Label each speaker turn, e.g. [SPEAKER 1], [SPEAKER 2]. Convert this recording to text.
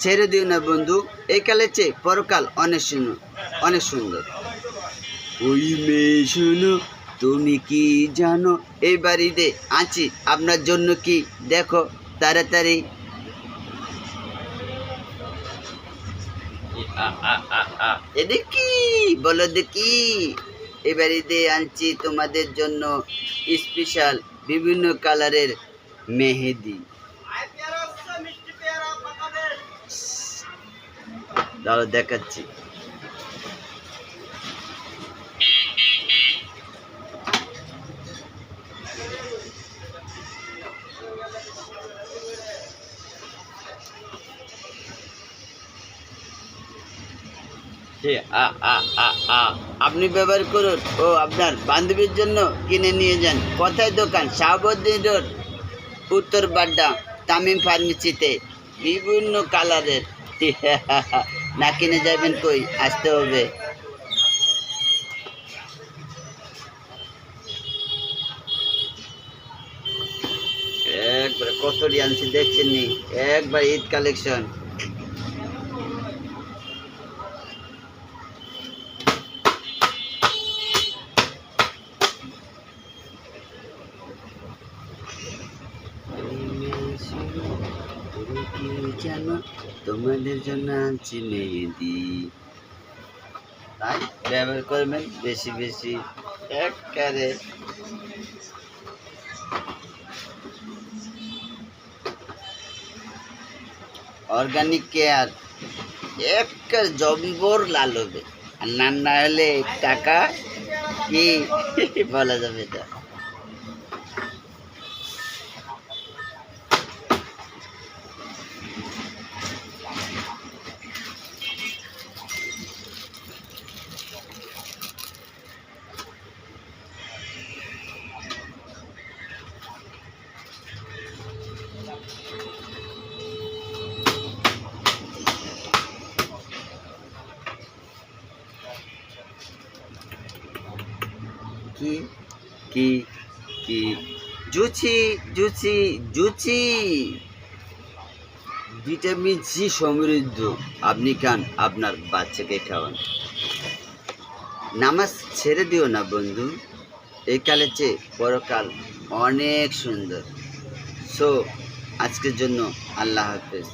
[SPEAKER 1] ছেড়ে দিও না বন্ধু, এই কালের চেয়ে পরকাল অনেক সুন্দর। ওই মেয়ে শোনো, তুমি কি জানো এই বাড়িতে আছি আপনার জন্য, কি দেখো তাড়াতাড়ি। এদের কি বলো দেখি, এই বাড়িতে আনছি তোমাদের জন্য স্পেশাল বিভিন্ন কালারের মেহেদি। দাঁড়াও দেখাচ্ছি। আপনি ব্যবহার করুন ও আপনার বান্ধবীর জন্য কিনে নিয়ে যান। কোথায় দোকান? শাহাবুদ্দিন রোড, উত্তর বাড্ডা, তামিম ফার্মেসিতে। বিভিন্ন কালারের। না কিনে যাবেন কই, আসতে হবে। একবার কত আনছি দেখছেন নি, একবার ঈদ কালেকশন। জানো তোমাদের জন্য আনছি মেহেদি, তাই ব্যবহার করবেন বেশি বেশি। একবারে অর্গানিক কেয়ার, একবার জম্বর লাল হবে। আর না হলে টাকা কি বলা যাবে এটা। কি কি কি জুচি জুচি জুচি, ভিটামিন সি সমৃদ্ধ। আপনি খান, আপনার বাচ্চাকে খাওয়ান। নামাজ ছেড়ে দিও না বন্ধু, এই কালের চেয়ে পরকাল অনেক সুন্দর। সো আজকের জন্য আল্লাহ হাফেজ।